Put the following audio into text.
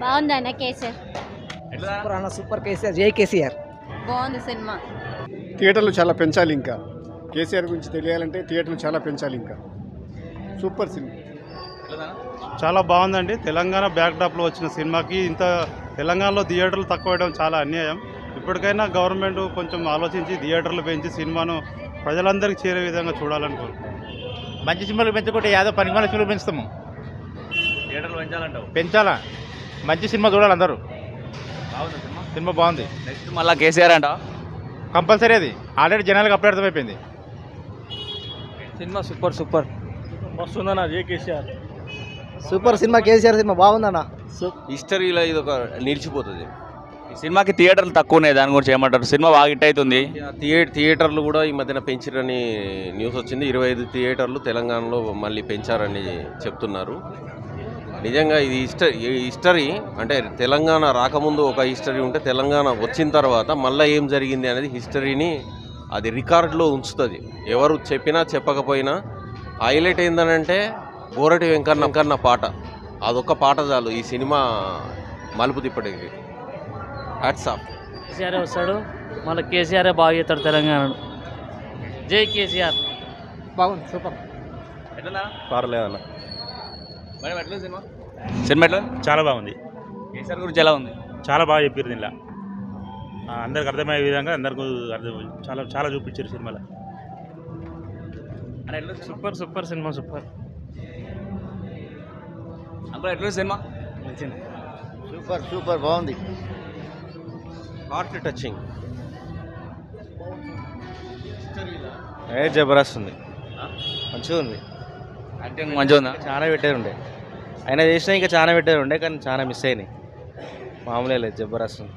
బాగుంది అన్న కేసీఆర్. సూపర్ అన్న, సూపర్ కేసీఆర్, జై కేసీఆర్. బాగుంది సినిమా. థియేటర్లు చాలా పెంచాలి, ఇంకా కేసీఆర్ గురించి తెలియాలంటే థియేటర్లు చాలా పెంచాలి. ఇంకా సూపర్ సినిమా, చాలా బాగుందండి. తెలంగాణ బ్యాక్డ్రాప్లో వచ్చిన సినిమాకి ఇంత తెలంగాణలో థియేటర్లు తక్కువ వేయడం చాలా అన్యాయం. ఇప్పటికైనా గవర్నమెంట్ కొంచెం ఆలోచించి థియేటర్లు పెంచి సినిమాను ప్రజలందరికీ చేరే విధంగా చూడాలనుకుంటున్నాను. మంచి సినిమాలు పెంచుకుంటే యాదో పనికిమాల సినిమాలు పెంచుతాము. థియేటర్లు పెంచాలంటావు? పెంచాలా, మంచి సినిమా చూడాలి అందరూ. బాగుంది సినిమా. సినిమా బాగుంది. నెక్స్ట్ మళ్ళీ కేసీఆర్ అంట కంపల్సరీ, అది ఆల్రెడీ జనాలకు అప్పుడే అర్థమైపోయింది. సినిమా సూపర్ సూపర్ వస్తుందన్న జై KCR. Super cinema, KCR cinema బాగుందన్న. హిస్టరీలో ఇది ఒక నిలిచిపోతుంది. ఈ సినిమాకి థియేటర్లు తక్కువ ఉన్నాయి, దాని గురించి ఏమంటారు? సినిమా బాగా హిట్ అవుతుంది. థియేటర్లు కూడా ఈ మధ్యన పెంచారని న్యూస్ వచ్చింది. 25 థియేటర్లు తెలంగాణలో మళ్ళీ పెంచారని చెప్తున్నారు. నిజంగా ఇది హిస్టరీ అంటే తెలంగాణ రాకముందు ఒక హిస్టరీ ఉంటే తెలంగాణ వచ్చిన తర్వాత మళ్ళీ ఏం జరిగింది అనేది హిస్టరీని అది రికార్డులో ఉంచుతుంది. ఎవరు చెప్పినా చెప్పకపోయినా హైలైట్ ఏందనంటే బోరటి వెంకన్న పాట, అదొక్క పాట చాలు ఈ సినిమా మలుపు తిప్పటికి. Hats off. కేసీఆర్ వస్తాడు, మళ్ళీ కేసీఆర్ బాగా చేస్తాడు తెలంగాణను. జై కేసీఆర్. బాగుంది, సూపర్. ఎట్లా పర్లేదన్న, మేడం ఎట్లా సినిమా? సినిమా ఎట్లా? చాలా బాగుంది. కేసీఆర్ గురించి ఎలా ఉంది? చాలా బాగా చెప్పారు దీనిలో, అందరికి అర్థమయ్యే విధంగా అందరికీ అర్థం చాలా చాలా చూపించారు సినిమాలో. అని ఎట్లా super super cinema, super. Uncle ఎట్లా సినిమా? సూపర్ సూపర్ బాగుంది. Heart touching. జబర్దస్త్ ఉంది, మంచిగా ఉంది. యాక్టింగ్ మంచిగా ఉందా? చాలా పెట్టారు ఉండే, అయినా చేసినా ఇంకా చాలా పెట్టారు ఉండే, కానీ చాలా మిస్ అయినాయి. మామూలే లేదు, జబర్దస్త్ ఉంది.